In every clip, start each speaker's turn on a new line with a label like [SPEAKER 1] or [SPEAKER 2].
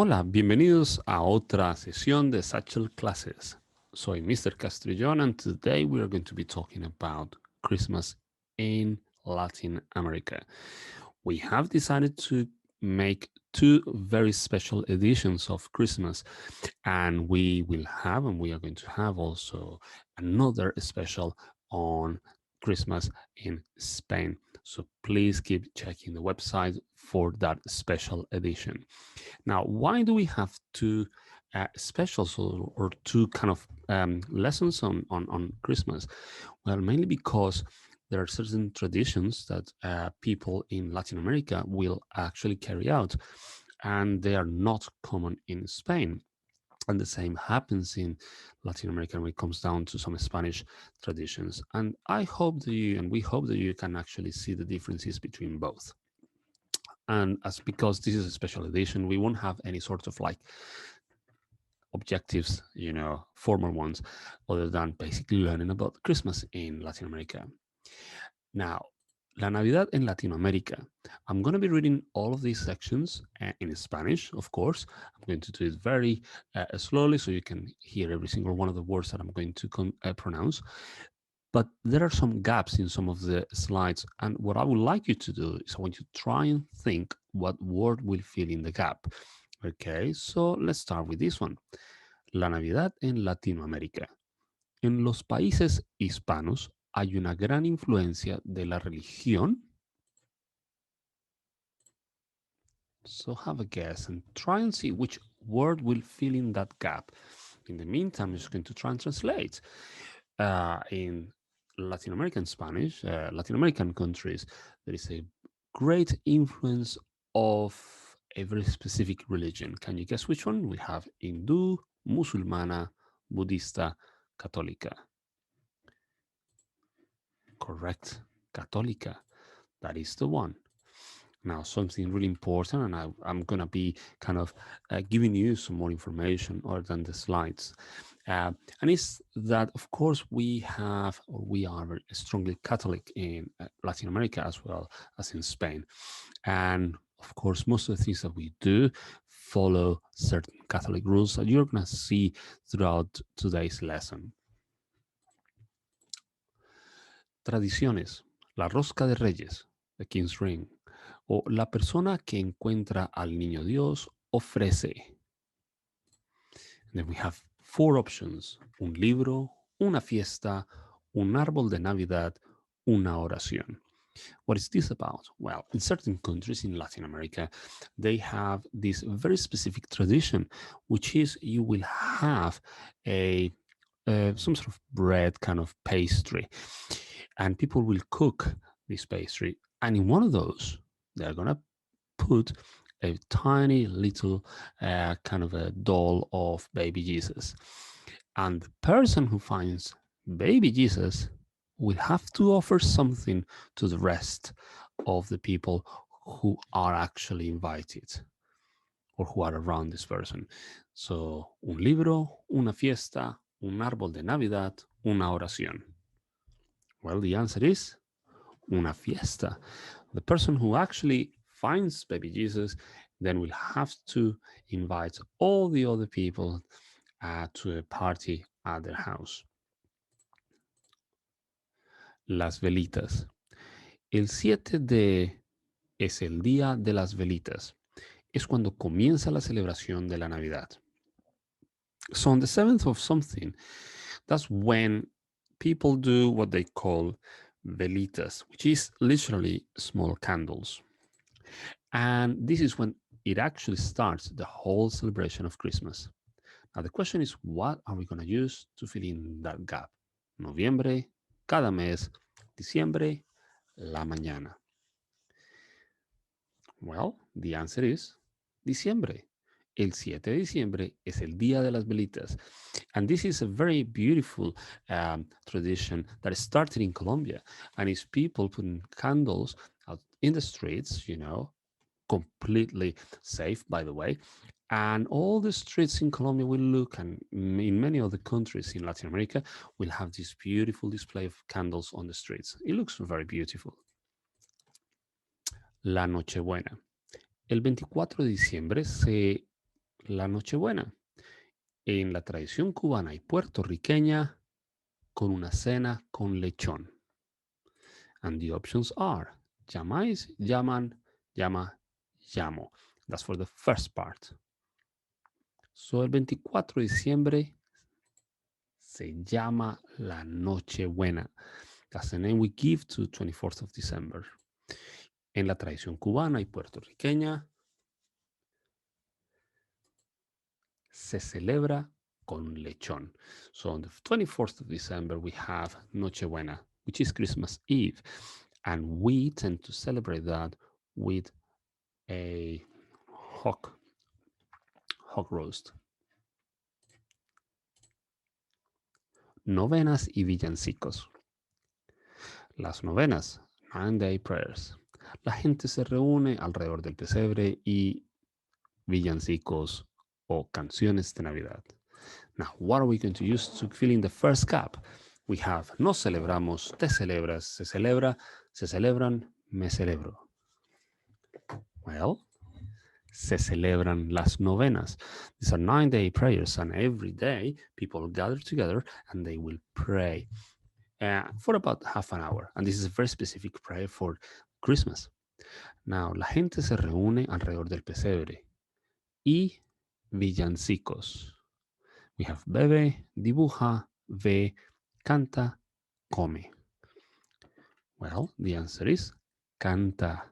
[SPEAKER 1] Hola, bienvenidos a otra sesión de Satchel Classes. Soy Mr. Castrillón and today we are going to be talking about Christmas in Latin America. We have decided to make two very special editions of Christmas, and we are going to have also another special on Christmas in Spain. So please keep checking the website for that special edition. Now, why do we have two specials or two kind of lessons on Christmas? Well, mainly because there are certain traditions that people in Latin America will actually carry out, and they are not common in Spain. And the same happens in Latin America when it comes down to some Spanish traditions. And we hope that you can actually see the differences between both. And as because this is a special edition, we won't have any sort of like objectives, formal ones, other than basically learning about Christmas in Latin America. Now, La Navidad en Latinoamérica. I'm going to be reading all of these sections in Spanish, of course. I'm going to do it very slowly so you can hear every single one of the words that I'm going to pronounce. But there are some gaps in some of the slides. And what I would like you to do is I want you to try and think what word will fill in the gap. Okay, so let's start with this one. La Navidad en Latinoamérica. En los países hispanos hay una gran influencia de la religión. So have a guess and try and see which word will fill in that gap. In the meantime, I'm just going to try and translate. In Latin American Spanish, Latin American countries, there is a great influence of a very specific religion. Can you guess which one? We have Hindu, Musulmana, Budista, Católica. Correct. Católica. That is the one. Now, something really important, and I'm going to be kind of giving you some more information other than the slides. And it's that, of course, we are very strongly Catholic in Latin America as well as in Spain. And of course, most of the things that we do follow certain Catholic rules that you're going to see throughout today's lesson. Tradiciones. La rosca de reyes, the King's Ring. O la persona que encuentra al niño Dios ofrece. And then we have four options: un libro, una fiesta, un árbol de Navidad, una oración. What is this about? Well, in certain countries in Latin America, they have this very specific tradition, which is you will have some sort of bread kind of pastry, and people will cook this pastry. And in one of those, they're gonna put a tiny little kind of a doll of baby Jesus. And the person who finds baby Jesus will have to offer something to the rest of the people who are actually invited or who are around this person. So, un libro, una fiesta, un árbol de Navidad, una oración. Well, the answer is una fiesta. The person who actually finds baby Jesus then will have to invite all the other people to a party at their house. Las velitas. El 7 de es el día de las velitas. Es cuando comienza la celebración de la Navidad. So on the 7th of something, that's when people do what they call velitas, which is literally small candles. And this is when it actually starts the whole celebration of Christmas. Now, the question is, what are we going to use to fill in that gap? Noviembre, cada mes, diciembre, la mañana. Well, the answer is diciembre. El 7 de diciembre es el Día de las Velitas. And this is a very beautiful tradition that started in Colombia. And it's people putting candles out in the streets, completely safe, by the way. And all the streets in Colombia will look, and in many other countries in Latin America, will have this beautiful display of candles on the streets. It looks very beautiful. La Nochebuena. El 24 de diciembre se La Nochebuena. En la tradición cubana y puertorriqueña, con una cena con lechón. And the options are llamáis, llaman, llama, llamo. That's for the first part. So el 24 de diciembre se llama la Nochebuena. That's the name we give to 24th of December. En la tradición cubana y puertorriqueña se celebra con lechón. So on the 24th of December we have Nochebuena, which is Christmas Eve. And we tend to celebrate that with a hog roast. Novenas y villancicos. Las novenas, 9-day prayers. La gente se reúne alrededor del pesebre y villancicos o canciones de Navidad. Now, what are we going to use to fill in the first gap? We have nos celebramos, te celebras, se celebra, se celebran, me celebro. Well, se celebran las novenas. These are 9-day prayers, and every day people gather together and they will pray for about half an hour. And this is a very specific prayer for Christmas. Now, la gente se reúne alrededor del pesebre y villancicos. We have bebe, dibuja, ve, canta, come. Well, the answer is canta.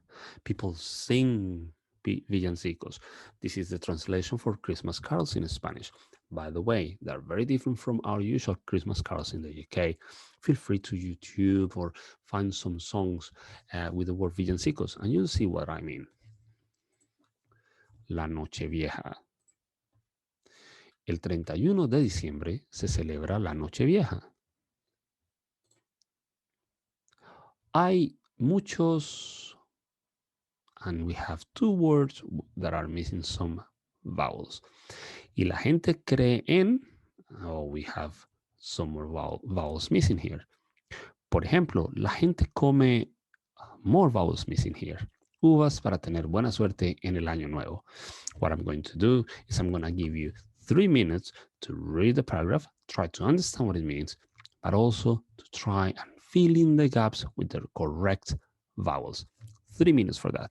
[SPEAKER 1] People sing villancicos. This is the translation for Christmas carols in Spanish. By the way, they're very different from our usual Christmas carols in the UK. Feel free to YouTube or find some songs with the word villancicos, and you'll see what I mean. La Noche Vieja. El 31 de diciembre se celebra la Noche Vieja. Hay muchos, and we have two words that are missing some vowels. Y la gente cree en, oh, we have some more vowels missing here. Por ejemplo, la gente come more vowels missing here. Uvas para tener buena suerte en el año nuevo. What I'm going to do is I'm going to give you 3 minutes to read the paragraph, try to understand what it means, but also to try and fill in the gaps with the correct vowels. 3 minutes for that.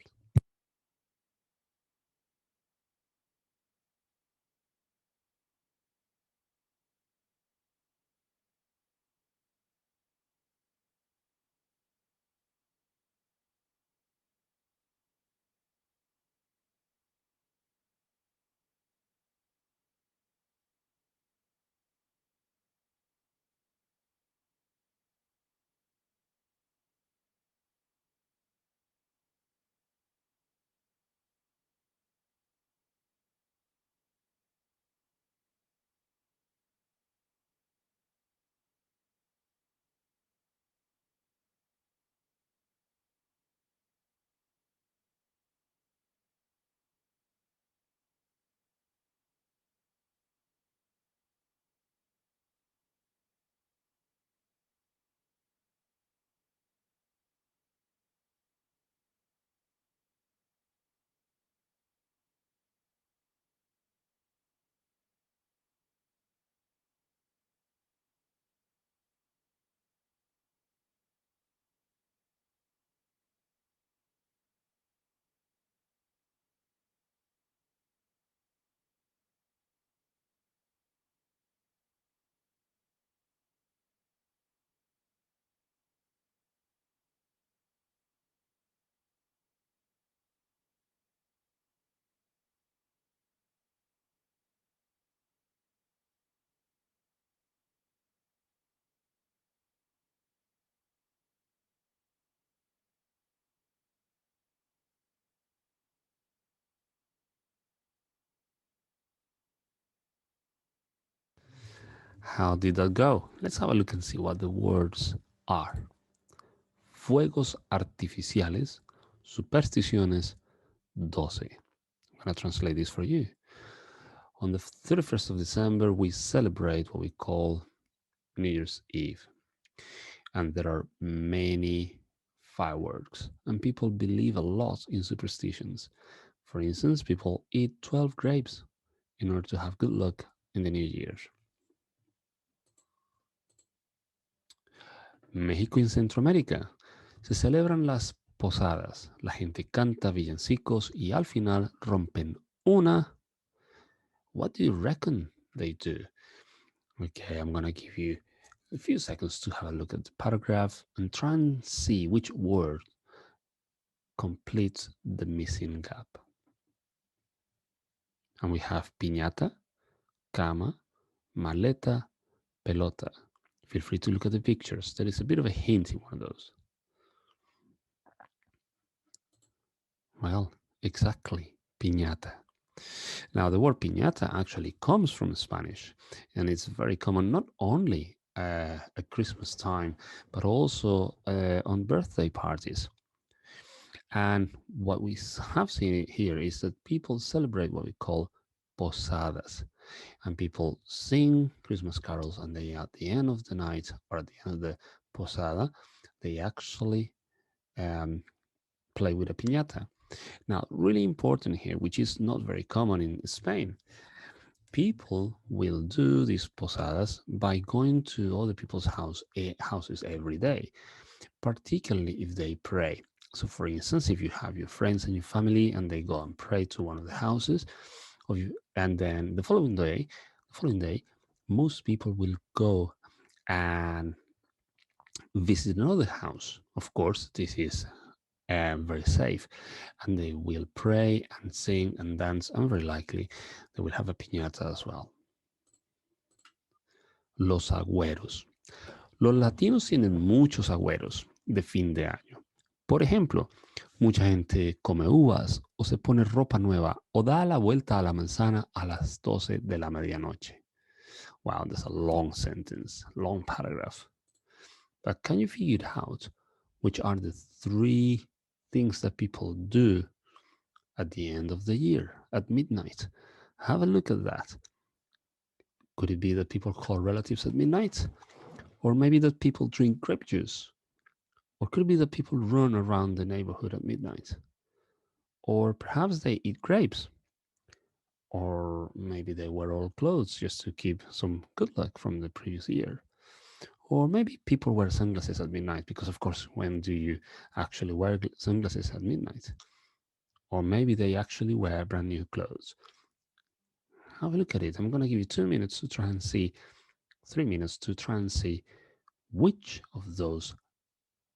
[SPEAKER 1] How did that go? Let's have a look and see what the words are. Fuegos artificiales, supersticiones, 12. I'm going to translate this for you. On the 31st of December, we celebrate what we call New Year's Eve. And there are many fireworks, and people believe a lot in superstitions. For instance, people eat 12 grapes in order to have good luck in the new year. México y Centroamérica se celebran las posadas. La gente canta villancicos y al final rompen una. What do you reckon they do? Okay, I'm gonna give you a few seconds to have a look at the paragraph and try and see which word completes the missing gap. And we have piñata, cama, maleta, pelota. Feel free to look at the pictures. There is a bit of a hint in one of those. Well, exactly, piñata. Now, the word piñata actually comes from Spanish, and it's very common not only at Christmas time, but also on birthday parties. And what we have seen here is that people celebrate what we call posadas, and people sing Christmas carols, and they at the end of the night or at the end of the posada, they actually um, play with a piñata. Now, really important here, which is not very common in Spain, people will do these posadas by going to other people's houses every day, particularly if they pray. So, for instance, if you have your friends and your family and they go and pray to one of the houses of you, and then the following day, most people will go and visit another house. Of course, this is very safe, and they will pray and sing and dance, and very likely they will have a piñata as well. Los agüeros. Los latinos tienen muchos agüeros de fin de año. Por ejemplo, mucha gente come uvas o se pone ropa nueva o da la vuelta a la manzana a las 12 de la medianoche. Wow, that's a long sentence, long paragraph. But can you figure it out? Which are the three things that people do at the end of the year at midnight? Have a look at that. Could it be that people call relatives at midnight? Or maybe that people drink grape juice? Or could it be that people run around the neighborhood at midnight? Or perhaps they eat grapes? Or maybe they wear old clothes just to keep some good luck from the previous year? Or maybe people wear sunglasses at midnight because, of course, when do you actually wear sunglasses at midnight? Or maybe they actually wear brand new clothes. Have a look at it. I'm going to give you 2 minutes to try and see, 3 minutes to try and see which of those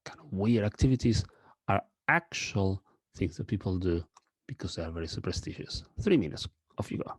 [SPEAKER 1] kind of weird activities are actual things that people do because they are very superstitious. 3 minutes. Off you go.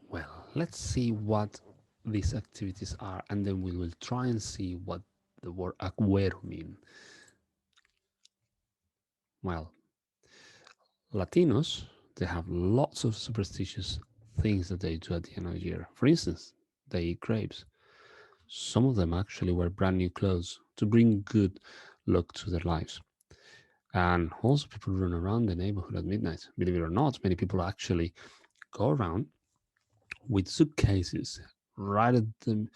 [SPEAKER 1] Well, let's see what these activities are, and then we will try and see what the word aguero mean. Well, Latinos, they have lots of superstitious things that they do at the end of the year. For instance, they eat grapes. Some of them actually wear brand new clothes to bring good luck to their lives. And also, people run around the neighborhood at midnight. Believe it or not, many people actually go around with suitcases right at the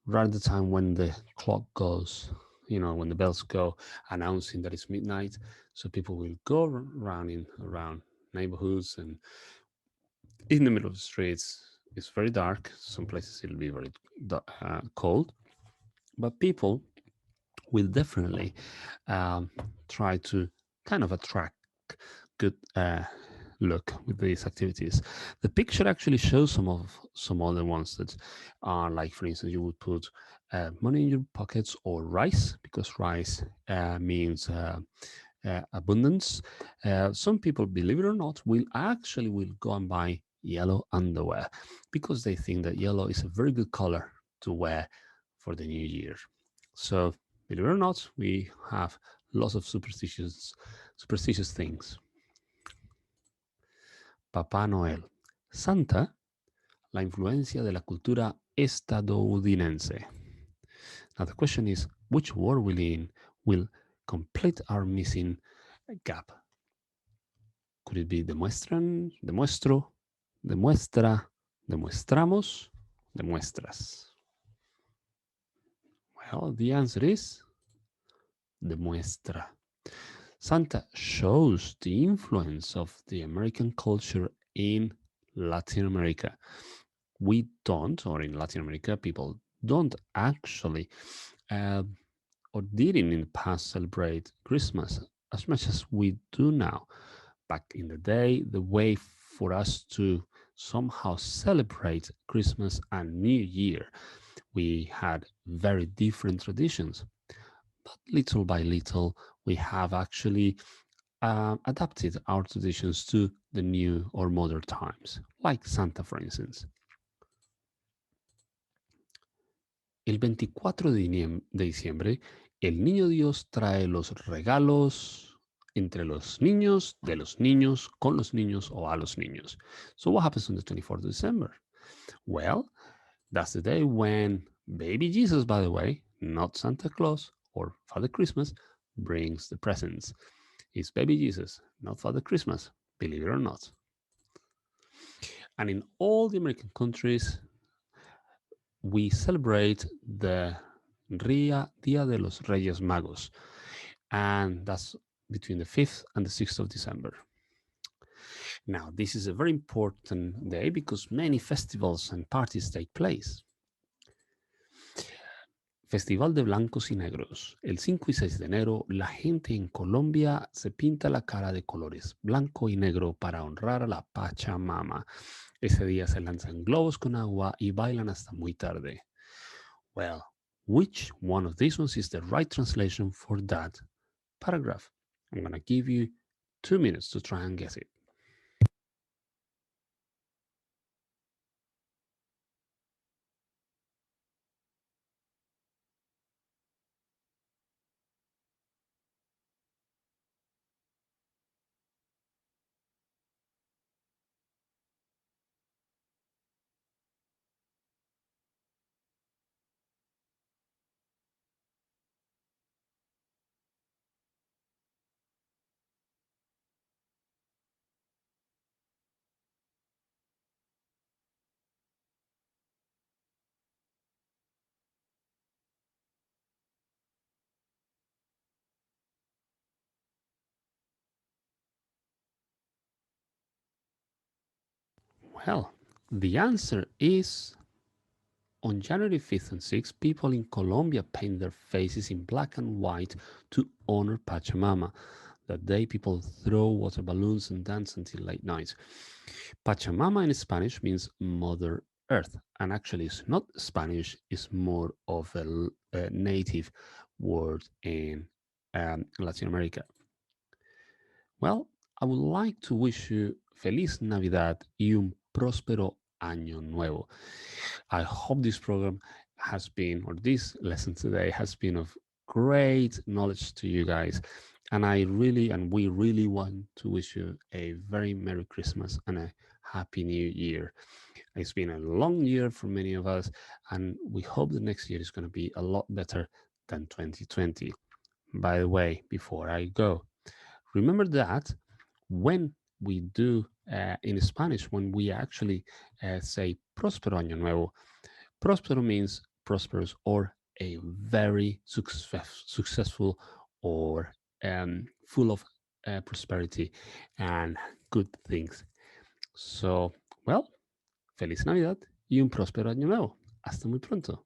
[SPEAKER 1] right at the time when the clock goes, when the bells go, announcing that it's midnight. So people will go around in around neighborhoods and in the middle of the streets. It's very dark. Some places it'll be very cold, but people will definitely um, try to kind of attract good look with these activities. The picture actually shows some other ones that are like, for instance, you would put money in your pockets or rice, because rice means abundance. Some people, believe it or not, will go and buy yellow underwear because they think that yellow is a very good color to wear for the new year. So, believe it or not, we have lots of superstitious things. Papá Noel. Santa, la influencia de la cultura estadounidense. Now the question is, which word will complete our missing gap? Could it be demuestran, demuestro, demuestra, demuestramos, demuestras? Well, the answer is demuestra. Santa shows the influence of the American culture in Latin America. We don't, or in Latin America, people don't actually, uh, or didn't in the past, celebrate Christmas as much as we do now. Back in the day, the way for us to somehow celebrate Christmas and New Year, we had very different traditions. But little by little, we have actually adapted our traditions to the new or modern times, like Santa, for instance. El 24 de diciembre, el niño Dios trae los regalos entre los niños, de los niños, con los niños o a los niños. So what happens on the 24th of December? Well, that's the day when baby Jesus, by the way, not Santa Claus or Father Christmas, brings the presents. It's baby Jesus, not Father Christmas, believe it or not. And in all the American countries, we celebrate the Dia de los Reyes Magos, and that's between the 5th and the 6th of December. Now, this is a very important day because many festivals and parties take place. Festival de Blancos y Negros. El 5 y 6 de enero, la gente en Colombia se pinta la cara de colores blanco y negro para honrar a la Pachamama. Ese día se lanzan globos con agua y bailan hasta muy tarde. Well, which one of these ones is the right translation for that paragraph? I'm going to give you 2 minutes to try and guess it. Well, the answer is on January 5th and 6th, people in Colombia paint their faces in black and white to honor Pachamama. That day, people throw water balloons and dance until late night. Pachamama in Spanish means Mother Earth, and actually, it's not Spanish, it's more of a native word in Latin America. Well, I would like to wish you Feliz Navidad y un próspero Año Nuevo. I hope this program has been, or this lesson today has been of great knowledge to you guys. And we really want to wish you a very Merry Christmas and a Happy New Year. It's been a long year for many of us, and we hope the next year is going to be a lot better than 2020. By the way, before I go, Remember that when we do in Spanish, when we actually say Próspero Año Nuevo, Próspero means prosperous or a very successful or full of prosperity and good things. So, well, feliz Navidad y un próspero año nuevo. Hasta muy pronto.